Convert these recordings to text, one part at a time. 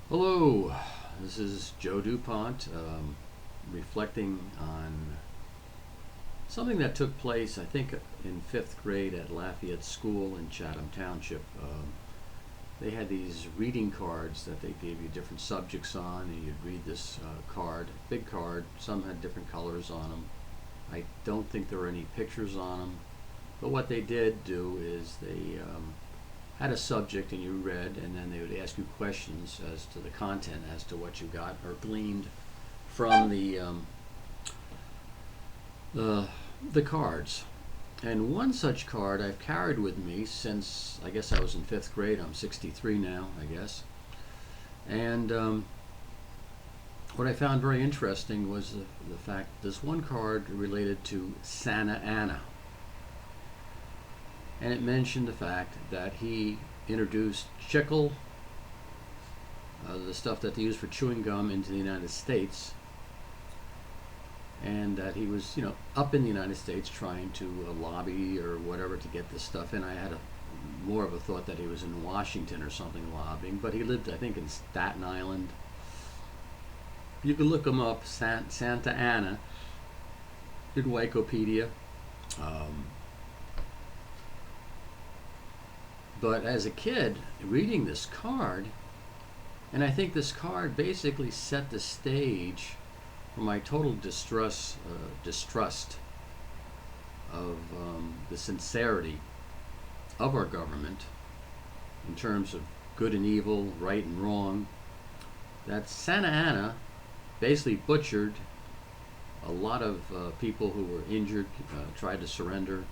Hello, this is Joe DuPont, reflecting on something that took place, I think, in fifth grade at Lafayette School in Chatham Township. They had these reading cards that they gave you different subjects on, and you'd read this card, big card. Some had different colors on them. I don't think there were any pictures on them, but what they did do is they had a subject and you read, and then they would ask you questions as to the content, as to what you got or gleaned from the cards. And one such card I've carried with me since I guess I was in fifth grade. I'm 63 now, I guess. And what I found very interesting was the fact this one card related to Santa Anna. And it mentioned the fact that he introduced chicle, the stuff that they use for chewing gum, into the United States, and that he was, up in the United States trying to lobby or whatever to get this stuff in. I had more of a thought that he was in Washington or something lobbying, but he lived, I think, in Staten Island. You can look him up, Santa Anna, in Wikipedia. But as a kid, reading this card, and I think this card basically set the stage for my total distrust of the sincerity of our government in terms of good and evil, right and wrong. That Santa Anna basically butchered a lot of people who were injured, tried to surrender.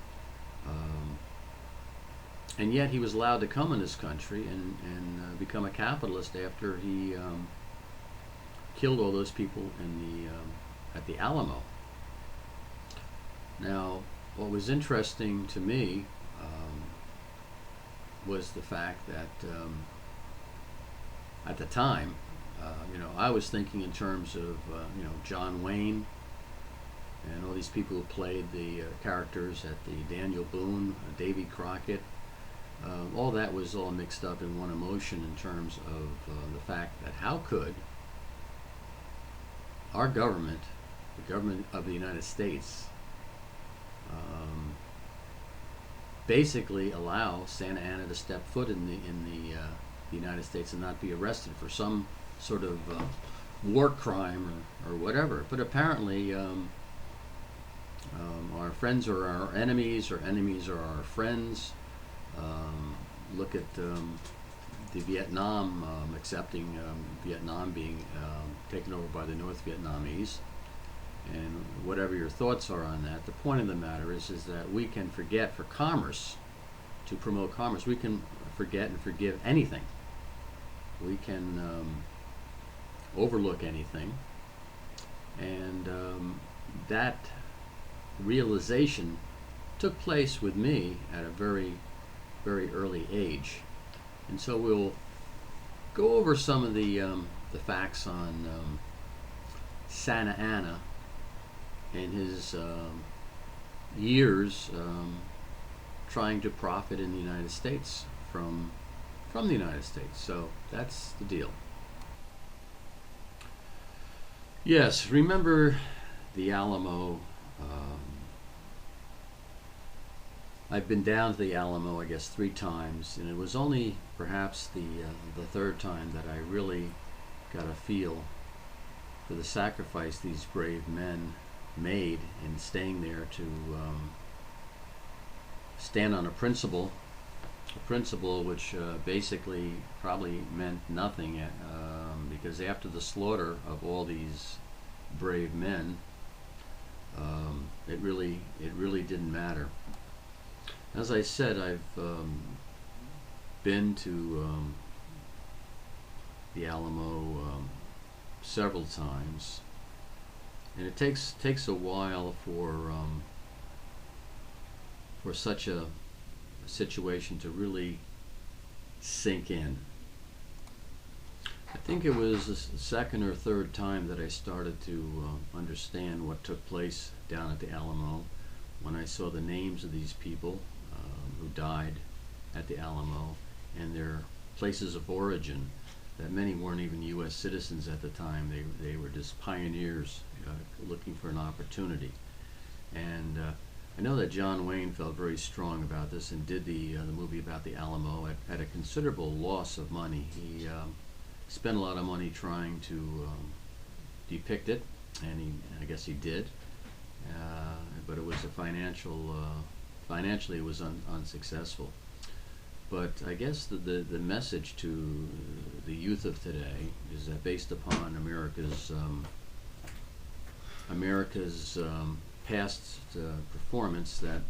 And yet he was allowed to come in this country and become a capitalist after he killed all those people at the Alamo. Now, what was interesting to me was the fact that at the time, I was thinking in terms of John Wayne and all these people who played the characters at the Daniel Boone, Davy Crockett. All that was all mixed up in one emotion in terms of the fact that how could our government, the government of the United States, basically allow Santa Anna to step foot in the United States and not be arrested for some sort of war crime or whatever. But apparently our friends are our enemies, or enemies are our friends. Look at the Vietnam, accepting Vietnam being taken over by the North Vietnamese, and whatever your thoughts are on that, the point of the matter is that we can forget, for commerce, to promote commerce, we can forget and forgive anything. We can overlook anything, and that realization took place with me at a very, very early age. And so we'll go over some of the facts on Santa Anna and his years trying to profit in the United States from the United States. So that's the deal. Yes, remember the Alamo. I've been down to the Alamo, I guess, 3 times, and it was only perhaps the third time that I really got a feel for the sacrifice these brave men made in staying there to stand on a principle which basically probably meant nothing, because after the slaughter of all these brave men, it really didn't matter. As I said, I've been to the Alamo several times, and it takes a while for such a situation to really sink in. I think it was the second or third time that I started to understand what took place down at the Alamo, when I saw the names of these people who died at the Alamo and their places of origin. that many weren't even U.S. citizens at the time. They were just pioneers looking for an opportunity. And I know that John Wayne felt very strong about this and did the movie about the Alamo at a considerable loss of money. He spent a lot of money trying to depict it, and I guess he did. But it was a financially it was unsuccessful. But I guess the message to the youth of today is that based upon America's past performance, that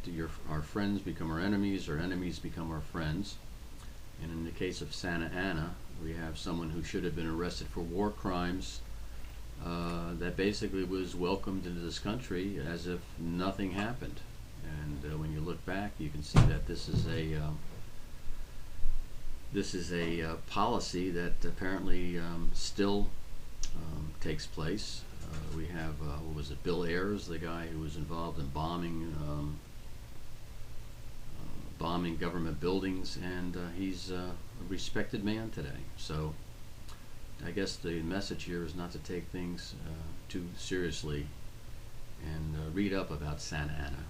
our friends become our enemies, our enemies become our friends. And in the case of Santa Anna, we have someone who should have been arrested for war crimes that basically was welcomed into this country as if nothing happened. And when you look back, you can see that this is a policy that apparently still takes place. We have what was it, Bill Ayers, the guy who was involved in bombing government buildings, and he's a respected man today. So I guess the message here is not to take things too seriously, and read up about Santa Anna.